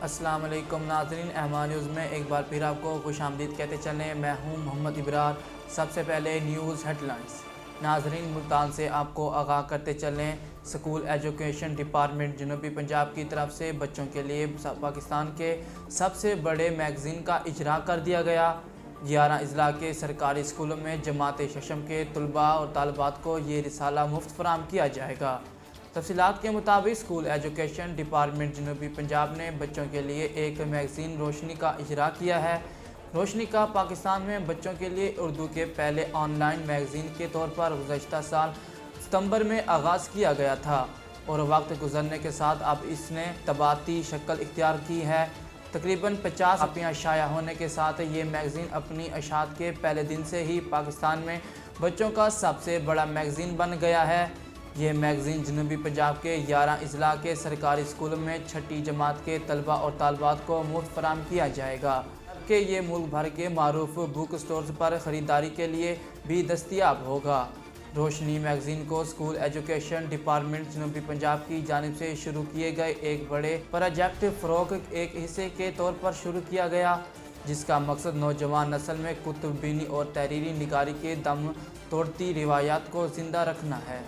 السلام علیکم ناظرین، احمان نیوز میں ایک بار پھر آپ کو خوش آمدید کہتے چلیں۔ میں ہوں محمد ابرار۔ سب سے پہلے نیوز ہیڈ لائنز۔ ناظرین، ملتان سے آپ کو آگاہ کرتے چلیں، اسکول ایجوکیشن ڈپارٹمنٹ جنوبی پنجاب کی طرف سے بچوں کے لیے پاکستان کے سب سے بڑے میگزین کا اجراء کر دیا گیا۔ 11 اضلاع کے سرکاری اسکولوں میں جماعت ششم کے طلباء اور طالبات کو یہ رسالہ مفت فراہم کیا جائے گا۔ تفصیلات کے مطابق اسکول ایجوکیشن ڈپارٹمنٹ جنوبی پنجاب نے بچوں کے لیے ایک میگزین روشنی کا اجراء کیا ہے۔ روشنی کا پاکستان میں بچوں کے لیے اردو کے پہلے آن لائن میگزین کے طور پر گزشتہ سال ستمبر میں آغاز کیا گیا تھا اور وقت گزرنے کے ساتھ اب اس نے طباعتی شکل اختیار کی ہے۔ تقریباً 50 کاپیاں شائع ہونے کے ساتھ یہ میگزین اپنی اشاعت کے پہلے دن سے ہی پاکستان میں بچوں کا سب سے بڑا میگزین بن گیا ہے۔ یہ میگزین جنوبی پنجاب کے 11 اضلاع کے سرکاری اسکولوں میں چھٹی جماعت کے طلباء اور طالبات کو مفت فراہم کیا جائے گا، جبکہ یہ ملک بھر کے معروف بک اسٹورز پر خریداری کے لیے بھی دستیاب ہوگا۔ روشنی میگزین کو اسکول ایجوکیشن ڈپارٹمنٹ جنوبی پنجاب کی جانب سے شروع کیے گئے ایک بڑے پروجیکٹ فروغ ایک حصے کے طور پر شروع کیا گیا، جس کا مقصد نوجوان نسل میں کتب بینی اور تحریری نگاری کے دم توڑتی روایات کو زندہ رکھنا ہے۔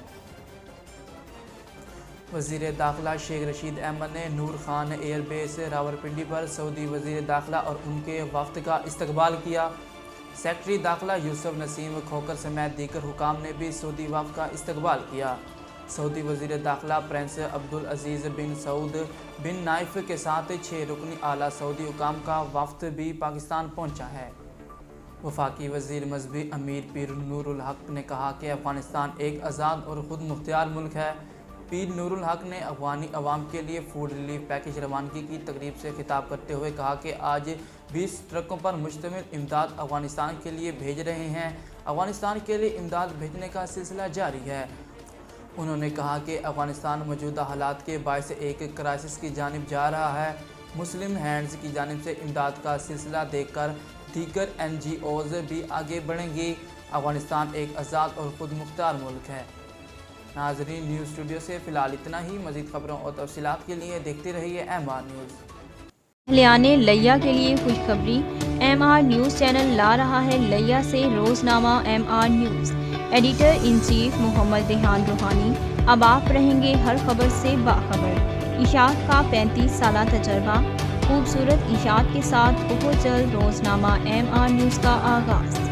وزیر داخلہ شیخ رشید احمد نے نور خان ایئر بیس راولپنڈی پر سعودی وزیر داخلہ اور ان کے وفد کا استقبال کیا۔ سیکرٹری داخلہ یوسف نسیم کھوکر سمیت دیگر حکام نے بھی سعودی وفد کا استقبال کیا۔ سعودی وزیر داخلہ پرنس عبدالعزیز بن سعود بن نائف کے ساتھ 6 رکنی اعلیٰ سعودی حکام کا وفد بھی پاکستان پہنچا ہے۔ وفاقی وزیر مذہبی امیر پیر نور الحق نے کہا کہ افغانستان ایک آزاد اور خود مختار ملک ہے۔ پیر نور الحق نے افغانی عوام کے لیے فوڈ ریلیف پیکج روانگی کی تقریب سے خطاب کرتے ہوئے کہا کہ آج 20 ٹرکوں پر مشتمل امداد افغانستان کے لیے بھیج رہے ہیں۔ افغانستان کے لیے امداد بھیجنے کا سلسلہ جاری ہے۔ انہوں نے کہا کہ افغانستان موجودہ حالات کے باعث ایک کرائسس کی جانب جا رہا ہے۔ مسلم ہینڈز کی جانب سے امداد کا سلسلہ دیکھ کر دیگر NGOز بھی آگے بڑھیں گی۔ افغانستان ایک آزاد اور خود مختار ملک ہے۔ ناظرین، نیوز اسٹوڈیو سے فی الحال اتنا ہی۔ مزید خبروں اور تفصیلات کے لیے دیکھتے رہیے MR نیوز۔ اہلیان لیا کے لیے خوشخبری، MR نیوز چینل لا رہا ہے لیا سے روزنامہ MR news. Editor in chief Muhammad Rehan Rohani. اب آپ رہیں گے ہر خبر سے باخبر۔ اشاعت کا 35 سالہ تجربہ، خوبصورت اشاعت کے ساتھ بہت جلد روزنامہ MR نیوز کا آغاز۔